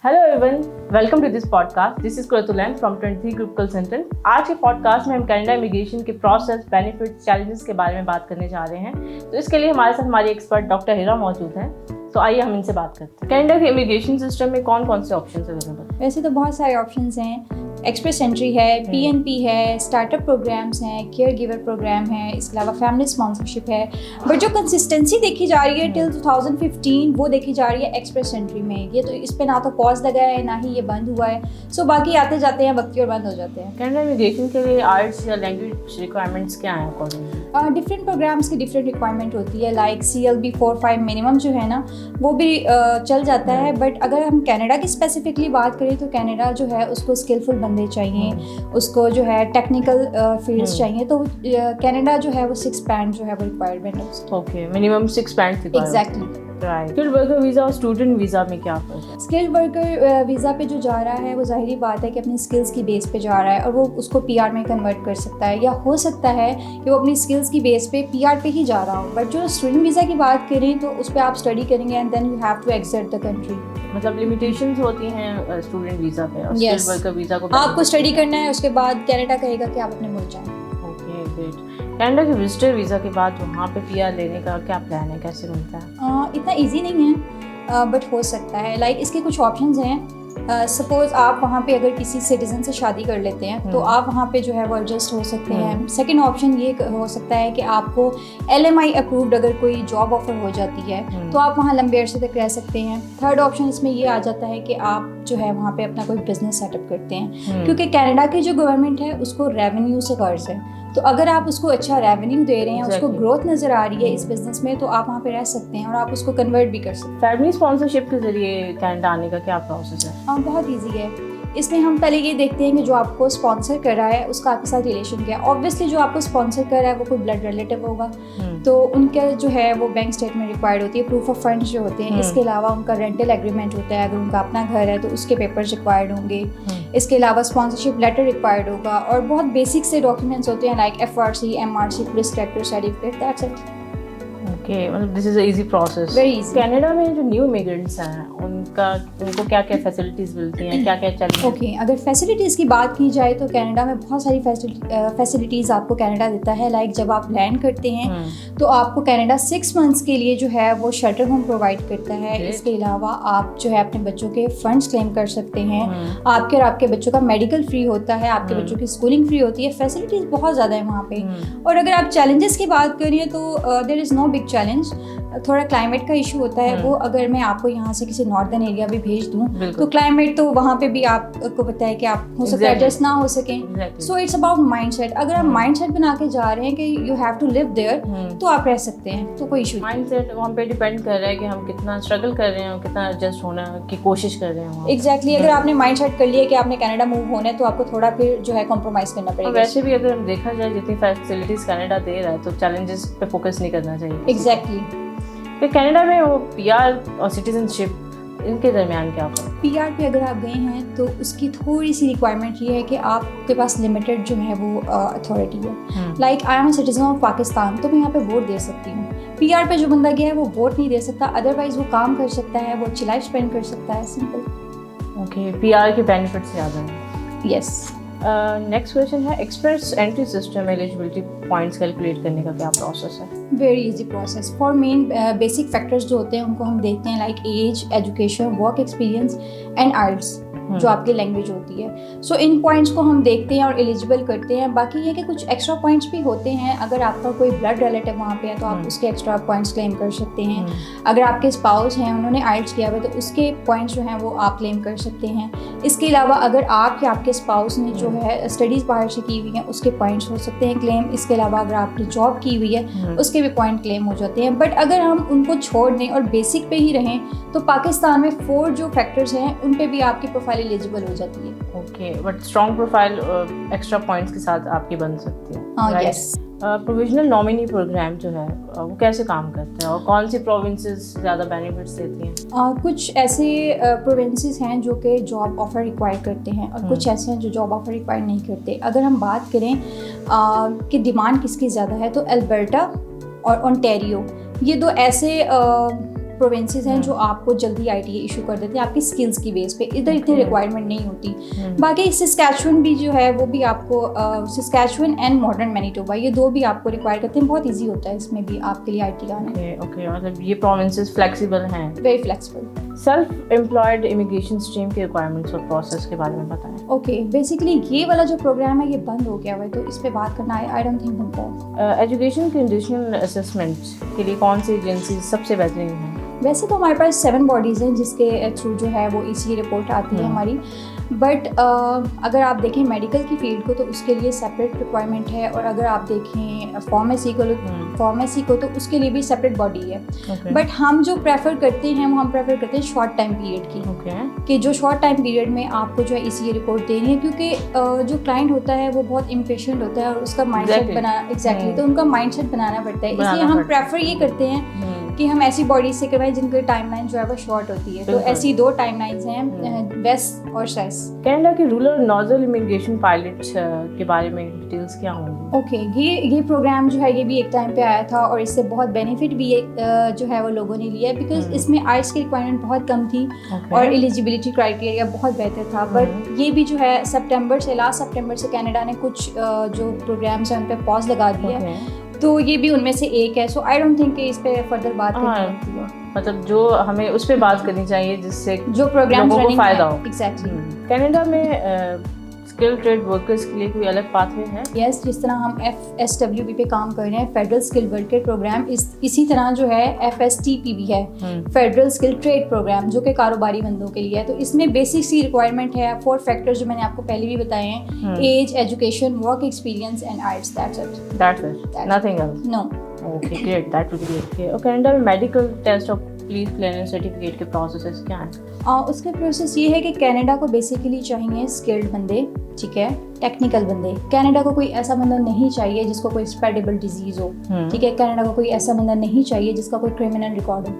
Hello everyone, welcome to this podcast. This is Qurratulain from 23 group consultant. आज के podcast में हम कनाडा इमिग्रेशन के प्रोसेस, बेनिफिट्स, चैलेंजेस के बारे में बात करने जा रहे हैं. तो इसके लिए हमारे साथ हमारी एक्सपर्ट डॉक्टर हिरा मौजूद हैं. तो आइए हम इनसे बात करते हैं. कनाडा के इमिग्रेशन सिस्टम में कौन कौन से ऑप्शन अवेलेबल हैं? वैसे तो बहुत सारे ऑप्शंस हैं. एक्सप्रेस एंट्री है, PNP है, स्टार्टअप प्रोग्राम्स हैं, केयर गिवर प्रोग्राम है, इसके अलावा फैमिली स्पॉन्सरशिप है. बट जो कंसिस्टेंसी देखी जा रही है टिल 2015 वो देखी जा रही है एक्सप्रेस एंट्री में. ये तो इस पे ना तो पॉज लगा है ना ही ये बंद हुआ है. सो बाकी आते जाते हैं वक्ती और बंद हो जाते हैं. कनाडा इमिग्रेशन के लिए आर्ट्स या लैंग्वेज रिक्वायरमेंट्स क्या हैं अकॉर्डिंग? डिफरेंट प्रोग्राम्स की डिफरेंट रिक्वायरमेंट होती है. लाइक CLB 4-5 मिनिमम जो है ना वो भी चल जाता है. बट अगर हम कनाडा की स्पेसिफिकली बात करें तो कनाडा जो है उसको स्किलफुल बंदे चाहिए, उसको जो है टेक्निकल फील्ड्स चाहिए. तो कनाडा जो है वो 6 बैंड जो है वो रिक्वायरमेंट है उसकी. Okay, minimum 6 band. Exactly. Right. Skilled worker visa और स्टूडेंट वीज़ा में क्या फ़र्क है? स्किल्ड वर्कर वीज़ा पे जो जा रहा है वो ज़ाहिरी बात है कि अपनी स्किल्स की बेस पे जा रहा है और वो उसको PR में कन्वर्ट कर सकता है, या हो सकता है कि वो अपनी स्किल्स की बेस पे PR पे ही जा रहा हो. बट जो स्टूडेंट वीज़ा की बात करें तो उस पर आप स्टडी करेंगे and then you have to exit the country. मतलब लिमिटेशंस होती हैं स्टूडेंट वीज़ा पे और स्किल्ड वर्कर वीज़ा को आपको स्टडी करना है, उसके बाद कनाडा कहेगा कि आप अपने मुल्क जाएं. Okay, great. कनाडा के विजिटर वीज़ा के बाद वहाँ पे PR लेने का क्या प्लान है, कैसे मिलता है? इतना ईजी नहीं है बट हो सकता है. लाइक इसके कुछ ऑप्शंस हैं. सपोज़ आप वहाँ पे अगर किसी सिटीज़न से शादी कर लेते हैं तो आप वहाँ पे जो है वो एडजस्ट हो सकते हैं. सेकंड ऑप्शन ये हो सकता है कि आपको LMI अप्रूव्ड अगर कोई जॉब ऑफर हो जाती है तो आप वहाँ लंबे अरसे तक रह सकते हैं. थर्ड ऑप्शन इसमें ये आ जाता है कि आप जो है वहाँ पे अपना कोई बिजनेस सेटअप करते हैं, क्योंकि कनाडा की जो गवर्नमेंट है उसको रेवेन्यू से कर्ज है. तो अगर आप उसको अच्छा रेवेन्यू दे रहे हैं, उसको ग्रोथ नज़र आ रही है इस बिज़नेस में, तो आप वहाँ पे रह सकते हैं और आप उसको कन्वर्ट भी कर सकते हैं. फैमिली स्पॉन्सरशिप के ज़रिए कनाडा आने का क्या प्रोसेस है? बहुत ईजी है. इसमें हम पहले ये देखते हैं कि जो आपको स्पॉन्सर कर रहा है उसका आपके साथ रिलेशन क्या है. ऑब्वियसली जो आपको स्पॉन्सर कर रहा है वो कोई ब्लड रिलेटिव होगा, तो उनका जो है वो बैंक स्टेटमेंट रिक्वायर्ड होती है, प्रूफ ऑफ फंड्स जो होते हैं. इसके अलावा उनका रेंटल एग्रीमेंट होता है, अगर उनका अपना घर है तो उसके पेपर्स रिक्वायर्ड होंगे. इसके अलावा स्पॉन्सरशिप लेटर रिक्वायर्ड होगा और बहुत बेसिक से डॉक्यूमेंट्स होते हैं like FRC, MRC, police character certificate. That's it. Okay, मतलब this is a easy process. Very easy. Canada में जो न्यू इमिग्रेंट्स हैं उनको क्या क्या फैसिलिटीज़ मिलती हैं, क्या क्या चैलेंजेस? ओके, अगर फैसिलिटीज़ की बात की जाए तो कनाडा में बहुत सारी फैसिलिटीज़ आपको कनाडा देता है. लाइक जब आप लैंड करते हैं तो आपको कनाडा 6 मंथ्स के लिए जो है वो शेल्टर होम प्रोवाइड करता है. इसके अलावा आप जो है अपने बच्चों के फंड्स क्लेम कर सकते हैं. आपके और आपके बच्चों का मेडिकल फ्री होता है, आपके बच्चों की स्कूलिंग फ्री होती है. फैसिलिटीज़ बहुत ज़्यादा है वहाँ पे. और अगर आप चैलेंजेस की बात करें तो there is no big challenge. थोड़ा क्लाइमेट का इशू होता है. वो अगर मैं आपको यहाँ से किसी नॉर्दर्न एरिया भी भेज दूँ तो क्लाइमेट तो वहाँ पे भी आपको पता है कि आप हो सकता है एडजस्ट ना हो सकें. So it's about mindset. अगर आप माइंडसेट बना के जा रहे हैं कि you have to live there तो आप रह सकते हैं, तो कोई इशू. माइंडसेट वहाँ पे डिपेंड कर रहा है कि हम कितना स्ट्रगल कर रहे हैं, कितना एडजस्ट होना की कोशिश कर रहे हैं. एग्जैक्टली. अगर आपने माइंडसेट कर लिया कि आपने कनाडा मूव होना है तो आपको थोड़ा फिर जो है कॉम्प्रोमाइज़ करना पड़ेगा. वैसे भी अगर हम देखा जाए जितनी फैसिलिटीज़ कनाडा दे रहा है तो चैलेंजेस पे फोकस नहीं करना चाहिए. एग्जैक्टली. तो कनाडा में वो PR और सिटीजनशिप इनके दरमियान क्या फ़र्क? PR पे अगर आप गए हैं तो उसकी थोड़ी सी रिक्वायरमेंट ये है कि आपके पास लिमिटेड जो है वो अथॉरिटी है. Like I am a citizen of Pakistan, तो मैं यहाँ पे वोट दे सकती हूँ. PR पे जो बंदा गया है वो वोट नहीं दे सकता. अदरवाइज वो काम कर सकता है, वो अच्छी लाइफ स्पेंड कर सकता है. सिंपल. ओके, PR के बेनिफिट्स ज़्यादा हैं. यस. नेक्स्ट क्वेश्चन है, express entry system eligibility points calculate करने का क्या प्रोसेस है? Very easy process. Four main basic factors जो होते हैं उनको हम देखते हैं, like age, education, work experience and IELTS जो आपकी लैंग्वेज होती है. सो इन पॉइंट्स को हम देखते हैं और एलिजिबल करते हैं. बाकी ये कि कुछ एक्स्ट्रा पॉइंट्स भी होते हैं. अगर आपका कोई ब्लड रिलेटिव वहाँ पे है तो आप उसके एक्स्ट्रा पॉइंट्स क्लेम कर सकते हैं. अगर आपके स्पाउस हैं, उन्होंने IELTS किया हुआ है तो उसके पॉइंट्स जो हैं वो आप क्लेम कर सकते हैं. इसके अलावा अगर आप या आपके स्पाउस ने जो है स्टडीज़ बाहर से की हुई हैं उसके पॉइंट्स हो सकते हैं क्लेम. इसके अलावा अगर आपने जॉब की हुई है उसके भी पॉइंट क्लेम हो जाते हैं. बट अगर हम उनको छोड़ दें और बेसिक पे ही रहें तो पाकिस्तान में 4 जो फैक्टर्स हैं उन पे भी आपकी प्रोफाइल एलिजिबल हो जाती है. Okay, but strong profile extra points के साथ आपकी बन सकती है. हाँ, यस. प्रोविजनल नॉमिनी प्रोग्राम जो है वो कैसे काम करता है और कौन सी प्रोविंसेस ज़्यादा बेनिफिट्स देती हैं? कुछ ऐसे प्रोविंसेस हैं जो कि जॉब ऑफ़र रिक्वायर करते हैं और कुछ ऐसे हैं जो जॉब ऑफ़र रिक्वायर नहीं करते. अगर हम बात करें कि डिमांड किसकी ज़्यादा है तो अल्बर्टा और ओंटारियो, ये 2 ऐसे प्रोविंसेस हैं जो आपको जल्दी ITA इशू कर देते हैं आपकी स्किल्स की बेस पे, इधर इतनी रिक्वायरमेंट नहीं होती। बाकी सस्कैचुअन भी जो है वो भी आपको सस्कैचुअन एंड मॉडर्न मैनीटोबा ये दो भी आपको रिक्वायर करते हैं, बहुत ईजी होता है इसमें भी आपके लिए IT आना। ओके, मतलब ये प्रोविंसेस फ्लेक्सिबल हैं, very flexible. Self employed immigration stream के रिक्वायरमेंट्स और प्रोसेस के बारे में बताएं। ओके, बेसिकली ये वाला जो प्रोग्राम है ये बंद हो गया हुआ है, तो इस पे बात करना आई डोंट थिंक बनता है। एजुकेशन कंडीशनल असेसमेंट के लिए कौन सी एजेंसी सबसे बेहतरीन है? वैसे तो हमारे पास 7 बॉडीज़ हैं जिसके थ्रू जो है वो ECA रिपोर्ट आती है हमारी, बट अगर आप देखें मेडिकल की फील्ड को तो उसके लिए सेपरेट रिक्वायरमेंट है, और अगर आप देखें फार्मेसी को तो उसके लिए भी सेपरेट बॉडी है। बट हम जो प्रेफर करते हैं वो हम प्रेफर करते हैं शॉर्ट टाइम पीरियड की, कि जो शॉर्ट टाइम पीरियड में आपको जो है ECA रिपोर्ट देनी है, क्योंकि जो क्लाइंट होता है वो बहुत इम्पेशेंट होता है और उसका माइंडसेट बनाना तो उनका माइंडसेट बनाना पड़ता है, इसलिए हम प्रेफर ये करते हैं कि हम ऐसी बॉडी से करवाएं जिनकी टाइमलाइन जो है वो शॉर्ट होती है। तो ऐसी 2 टाइमलाइंस हैं, वेस्ट और सेस। कनाडा के रूरल नोजल इमिग्रेशन पायलट के बारे में डिटेल्स क्या होंगी? ओके, ये प्रोग्राम जो है ये भी एक टाइम पे आया था और इससे बहुत बेनिफिट भी जो है वो लोगों ने लिया, बिकॉज इसमें आइल्स की रिक्वायरमेंट बहुत कम थी और एलिजिबिलिटी क्राइटेरिया बहुत बेहतर था। बट ये भी जो है लास्ट सितंबर से कनाडा ने कुछ जो प्रोग्राम्स हैं उन पर पॉज लगा दिया, तो ये भी उनमें से एक है। सो आई डोंट थिंक कि इस पे फर्दर बात करनी है, मतलब जो हमें उस पे बात करनी चाहिए जिससे जो प्रोग्राम लोगों को फायदा हो। एग्जैक्टली। कनाडा में स्किल ट्रेड वर्कर्स के लिए कोई अलग पाथवे है? यस, जिस तरह हम FSWP पे काम कर रहे हैं, फेडरल स्किल वर्कर प्रोग्राम, इसी तरह जो है FSTP भी है, फेडरल स्किल ट्रेड प्रोग्राम, जो कि कारोबारी बंदों के लिए है। तो इसमें बेसिक सी रिक्वायरमेंट है 4 फैक्टर्स जो मैंने आपको पहले भी बताए हैं, age, education, work experience and IELTS, that's it, nothing else? No. Okay, great, that would be okay. और कनाडा में मेडिकल टेस्ट और पुलिस क्लियरेंस सर्टिफिकेट के प्रोसेस क्या हैं? उसके प्रोसेस ये है कि कनाडा को बेसिकली चाहिए स्किल्ड बंदे, ठीक है, टेक्निकल बंदे। कनाडा को कोई ऐसा बंदा नहीं चाहिए जिसको कोई स्प्रेडेबल डिजीज हो, ठीक है। कनाडा को कोई ऐसा बंदा नहीं चाहिए जिसका कोई क्रिमिनल रिकॉर्ड हो।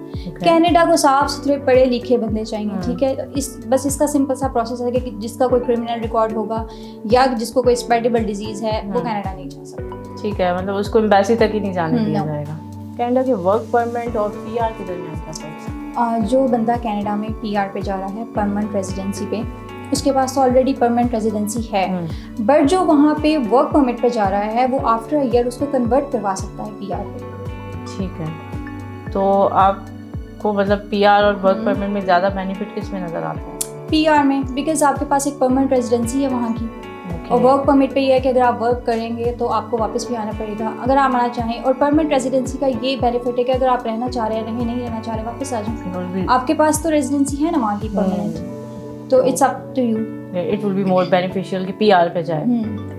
कनाडा को साफ सुथरे पढ़े लिखे बंदे चाहिए, ठीक है। बस इसका सिंपल सा प्रोसेस है कि जिसका कोई क्रिमिनल रिकॉर्ड होगा या जिसको कोई स्प्रेडेबल डिजीज है वो कनाडा नहीं जा सकता, ठीक है। मतलब उसको एम्बेसी तक ही नहीं जाने दिया जाएगा। कनाडा के वर्क परमिट और PR के दरमियान क्या फर्क है? जो बंदा कनाडा में PR पे जा रहा है, परमानेंट रेजिडेंसी पे, उसके पास तो ऑलरेडी परमानेंट रेजिडेंसी है, बट जो वहाँ पे वर्क परमिट पे जा रहा है वो आफ्टर अ ईयर उसको कन्वर्ट करवा सकता है PR पे। ठीक है, तो आपको मतलब PR और वर्क परमिट में ज़्यादा बेनिफिट किस में नज़र आता है? PR में, बिकॉज आपके पास एक परमानेंट रेजिडेंसी है वहाँ की, और वर्क परमिट पे ये है कि अगर आप वर्क करेंगे तो आपको वापस भी आना पड़ेगा अगर आप आना चाहें। और परमानेंट रेजिडेंसी का ये बेनिफिट है कि अगर आप रहना चाह रहे हैं, नहीं रहना चाह रहे, वापस आ जाएं। आपके पास तो रेजिडेंसी है ना वहाँ की परमानेंट, तो it's up to you. It will be more beneficial कि PR पे जाए।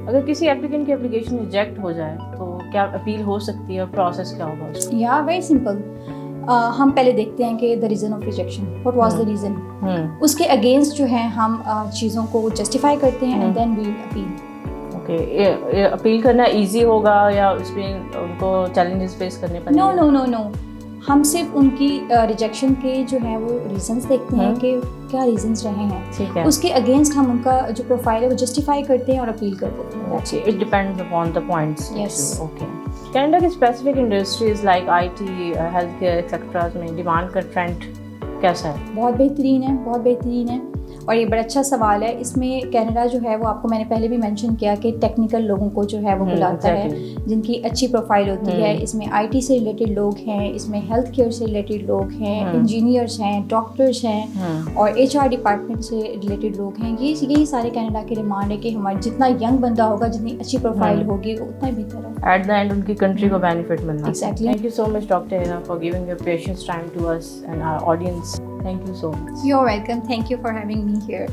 अगर किसी एप्लीकेंट की एप्लीकेशन रिजेक्ट हो जाए तो क्या अपील हो सकती है और प्रोसेस क्या होगा उसका? या वेरी सिंपल, हम पहले देखते हैं कि the reason of rejection, what was the reason, उसके अगेंस्ट जो है हम चीज़ों को जस्टिफाई करते हैं and then we appeal. Okay, appeal करना इजी होगा या उसमें उनको चैलेंजेस फेस करने पड़ेंगे? नो, हम सिर्फ उनकी रिजेक्शन के जो है वो रीजंस देखते हैं कि क्या रीजंस रहे हैं, ठीक है। उसके अगेंस्ट हम उनका जो प्रोफाइल है वो जस्टिफाई करते हैं और अपील करते हैं। It depends upon the points. Yes, okay. Canada की specific industries like IT, health care etcetera में डिमांड का ट्रेंड कैसा है? बहुत बेहतरीन है और ये बड़ा अच्छा सवाल है। इसमें कनाडा जो है वो आपको मैंने पहले भी मेंशन किया कि टेक्निकल लोगों को जो है वो बुलाता है जिनकी अच्छी प्रोफाइल होती है। इसमें IT से रिलेटेड लोग हैं, इसमें हेल्थ केयर से रिलेटेड लोग हैं, इंजीनियर्स हैं, डॉक्टर्स हैं और HR डिपार्टमेंट से रिलेटेड लोग हैं। यही सारे कनाडा की डिमांड है कि हमारे जितना यंग बंदा होगा, जितनी अच्छी प्रोफाइल होगी उतना ही बेहतर है। एट द एंड उनकी कंट्री को बेनिफिट मिलना। Exactly. Thank you so much doctor Hina for giving your precious time to us and our audience. Thank you so much. You're welcome. Thank you for having me here.